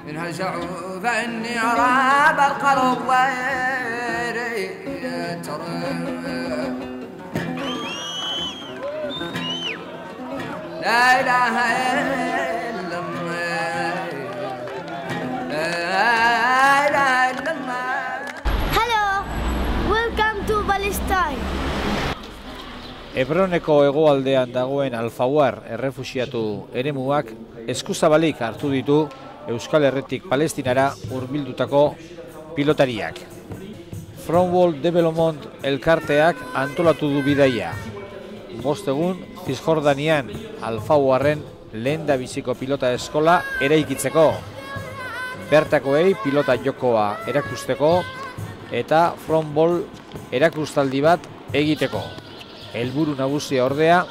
فإني أرى برق الضير لا إله إلا الله لا إله إلا الله. Hello, welcome to Palestine. Hebroneko hegoaldean dagoen Alfauar errefuxiatu eremuak eskuzabalik hartu ditu Euskal Herritik Palestinara hurbildutako pilotariak. From World Development elkarteak antolatu du bidaia. 5 egun Zisjordanian Alfauarren lehendabiziko pilota eskola eraikitzeko. Bertakoei pilota jokoa erakusteko eta From World erakustaldi bat egiteko. Helburu nagusia ordea,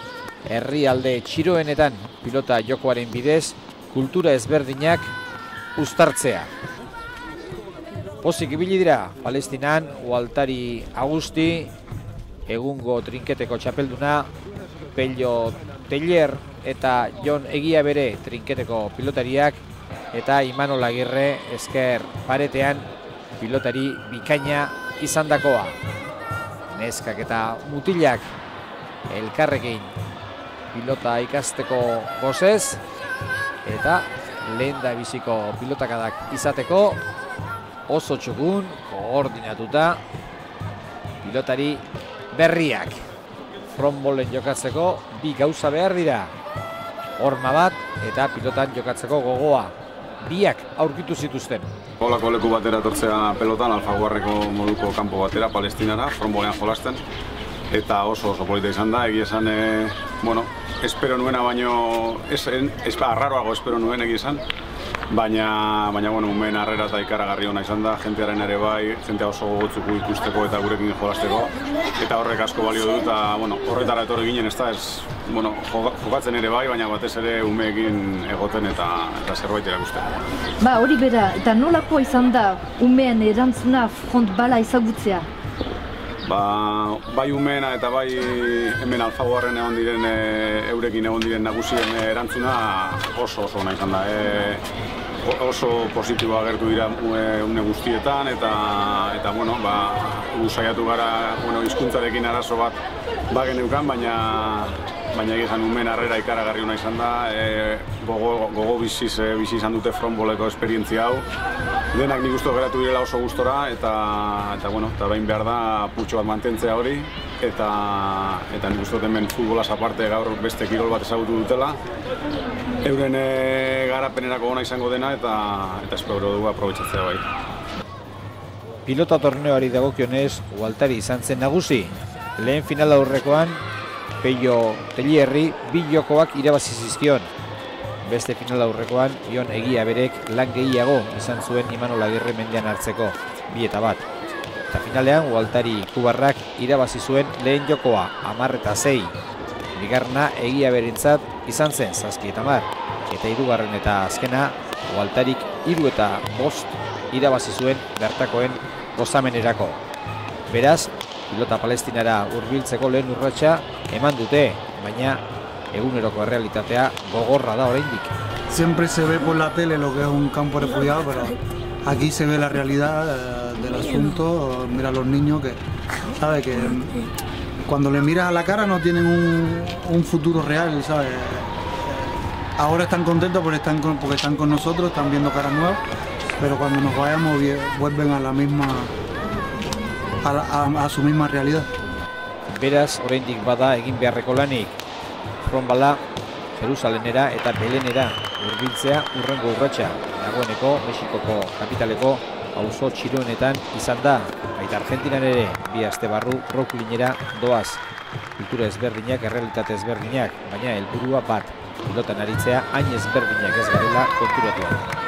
herrialde txiroenetan pilota jokoaren bidez kultura ezberdinak uztartzea. Pozik ibili dira Palestinan Waltari Agusti, egungo trinketeko txapelduna, Pello Teller eta Jon Egiabere trinketeko pilotariak eta Imanol Agirre esker paretean pilotari bikaina izandakoa. Neskak eta mutilak elkarrekin pilota ikasteko gozez eta lehendabiziko pilotakadak izateko oso txukun koordinatuta pilotari berriak. Frontballen jokatzeko bi gauza behar dira. Horma bat eta pilotan jokatzeko gogoa. Biak aurkitu zituzten. Holako leku batera etortzea pelotan Alfaguarreko moduko kanpo batera Palestinara, frontballean jolasten. Eta oso polita izan da, egia esan, espero nuena baino, arraroago espero nuen egia esan, baina umeen harrera eta ikaragarri hona izan da, jentearen ere bai, jentea oso gogotzuko ikusteko eta gurekin jolasteko, eta horrek asko balio du, eta horretara etorri ginen, jokatzen ere bai, baina batez ere umeekin egoten eta zerbait erakusten. Hori bera, eta nolakoa izan da umeen erantzuna frontbala ezagutzea? Bai umeena eta bai hemen Alfaguarren egon diren, eurekin egon diren nagusien erantzuna oso ona izan da. Oso positiboa agertu dira une guztietan eta saiatu gara hizkuntzarekin arazo bat bageneukan, baina egizan umeen harrera ikaragarri ona izan da, gogo bizi izan dute frontballeko esperientzia hau. Denak nik uste geratu direla oso gustora eta bain behar da putxo bat mantentzea hori eta nik uste hemen futbolaz aparte gaur beste kirol bat ezagutu dutela. Euren garapenerako ona izango dena eta espero dugu aprobetxatzea bai. Pilota torneoari dagokionez Waltari izan zen nagusi. Lehen final aurrekoan Pello Tellierri 2 jokoak irabazi zizkion. Beste final aurrekoan Jon Egiaberek lan gehiago izan zuen Imanol Agirre mendean hartzeko 2-1. Eta finalean Waltari Kubarrak irabazi zuen lehen jokoa 10-6. Bigarrena Egiaberentzat izan zen 7-10. Eta hirugarren eta azkena Waltarik 3-5 irabazi zuen bertakoen gozamenerako. Beraz, pilota Palestinara hurbiltzeko lehen urratsa eman dute, baina eguneroko realitatea gogorra da oraindik. Siempre se ve por la tele lo que es un campo refugiado, pero aquí se ve la realidad del asunto. Mira a los niños que, ¿sabes? Que cuando les miras a la cara no tienen un futuro real, ¿sabes? Ahora están contentos porque están con nosotros, están viendo caras nuevas, pero cuando nos vayamos vuelven a la misma, a su misma realidad. Beraz, oraindik bada egin beharreko lanik. Frontbala Jerusalenera eta Belenera hurbiltzea urrengo urratsa. Dagoeneko Mexikoko kapitaleko auzo txiroenetan izan da. Baita Argentinan ere 2 aste barru Brooklynera doaz. Kultura ezberdinak, errealitate ezberdinak, baina helburua bat. Pilotan aritzea hain ezberdinak ez garela konturatuak.